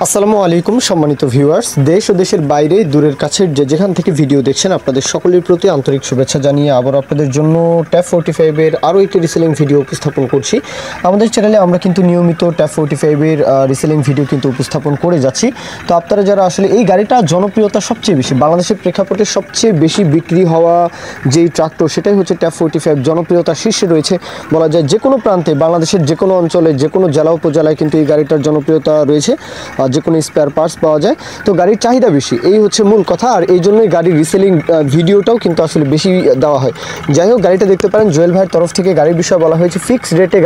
আসসালামু আলাইকুম সম্মানিত ভিউয়ার্স, দেশ ও দেশের বাইরে দূরের কাছের যেখান থেকে ভিডিও দেখছেন আপনাদের সকলের প্রতি আন্তরিক শুভেচ্ছা জানিয়ে আবার আপনাদের জন্য ট্যাব 45-এর আরও একটি রিসেলিং ভিডিও উপস্থাপন করছি। আমাদের চ্যানেলে আমরা কিন্তু নিয়মিত ট্যাব 45-এর রিসেলিং ভিডিও কিন্তু উপস্থাপন করে যাচ্ছি। তো আপনারা যারা আসলে এই গাড়িটা জনপ্রিয়তা সবচেয়ে বেশি, বাংলাদেশের প্রেক্ষাপটে সবচেয়ে বেশি বিক্রি হওয়া যেই ট্রাক্টর সেটাই হচ্ছে ট্যাব 45। জনপ্রিয়তার শীর্ষে রয়েছে বলা যায়। যে কোনো প্রান্তে বাংলাদেশের যে কোনো অঞ্চলে যে কোনো জেলা উপজেলায় কিন্তু এই গাড়িটার জনপ্রিয়তা রয়েছে, যে কোনো স্পেয়ার পার্টস পাওয়া যায়। তো গাড়ির চাহিদা বেশি, এই হচ্ছে মূল কথা। আর এই জন্যই গাড়ির রিসেলিং ভিডিওটাও কিন্তু আসলে বেশি দেওয়া হয়। যাই হোক, গাড়িটা দেখতে পারেন জুয়েল ভাইয়ের তরফ থেকে গাড়ির বিষয়ে বলা হয়েছে ফিক্সড রেটে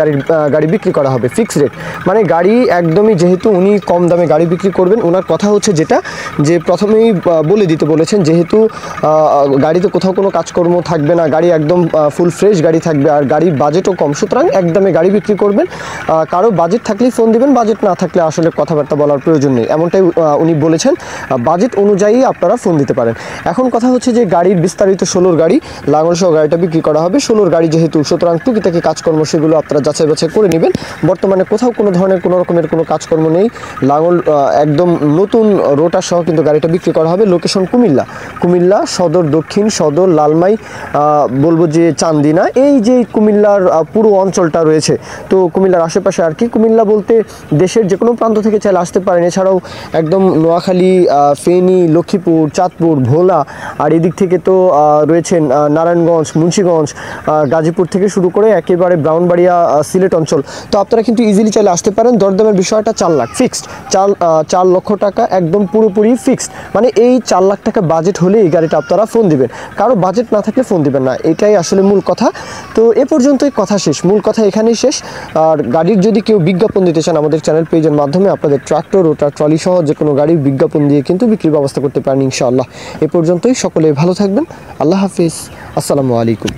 গাড়ি বিক্রি করা হবে। ফিক্সড রেট মানে গাড়ি একদমই, যেহেতু উনি কম দামে গাড়ি বিক্রি করবেন, ওনার কথা হচ্ছে যেটা যে প্রথমেই বলে দিতে বলেছেন, যেহেতু গাড়িতে কোথাও কোনো কাজকর্ম থাকবে না, গাড়ি একদম ফুল ফ্রেশ গাড়ি থাকবে, আর গাড়ির বাজেটও কম, সুতরাং একদমে গাড়ি বিক্রি করবেন। কারো বাজেট থাকলেই ফোন দিবেন, বাজেট না থাকলে আসলে কথাবার্তা বলার প্রয়োজন নেই, এমনটাই উনি বলেছেন। বাজেট অনুযায়ী আপনারা ফোন দিতে পারেন। এখন কথা হচ্ছে যে গাড়ির বিস্তারিত 16 গাড়ি লাঙল সহ গাড়িটা বিক্রি করা হবে। 16 গাড়ি যেহেতু, সুতরাং টুকিটাকি কাজকর্ম সেগুলো আপনারা যাচাই বাছাই করে নেবেন। বর্তমানে কোথাও কোনো ধরনের কোনো রকমের কোনো কাজকর্ম নেই। লাঙল একদম নতুন রোটার সহ কিন্তু গাড়িটা বিক্রি করা হবে। লোকেশন কুমিল্লা সদর, দক্ষিণ সদর, লালমাই, বলবো যে চান্দিনা, এই যে কুমিল্লার পুরো অঞ্চলটা রয়েছে। তো কুমিল্লার আশেপাশে আর কি, কুমিল্লা বলতে দেশের যে কোনো প্রান্ত থেকে চাইলে আসতে পারেন। এছাড়াও একদম নোয়াখালী, ফেনী, লক্ষ্মীপুর, চাঁদপুর, ভোলা, আর এদিক থেকে তো রয়েছেন নারায়ণগঞ্জ, মুন্সিগঞ্জ, গাজীপুর থেকে শুরু করে একেবারে ব্রাউনবাড়িয়া, সিলেট অঞ্চল। তো আপনারা কিন্তু ইজিলি চাইলে আসতে পারেন। দরদামের বিষয়টা 4 লাখ ফিক্সড, 4 লক্ষ টাকা একদম পুরোপুরি ফিক্সড। মানে এই 4 লাখ টাকা বাজেট হলে এই গাড়িটা আপনারা ফোন দিবেন, কারো বাজেট না থাকলে ফোন দিবেন না, এটাই আসলে মূল কথা। তো এ পর্যন্তই কথা শেষ, মূল কথা এখানেই শেষ। আর গাড়ির যদি কেউ বিজ্ঞাপন দিতে চান আমাদের চ্যানেল পেজের মাধ্যমে আপনাদের ট্রাক্টর, রোটার, ট্রলি সহ যে কোনো গাড়ির বিজ্ঞাপন দিয়ে কিন্তু বিক্রির ব্যবস্থা করতে পারেন ইনশাআল্লাহ। এ পর্যন্তই, সকলে ভালো থাকবেন। আল্লাহ হাফিজ, আসসালামু আলাইকুম।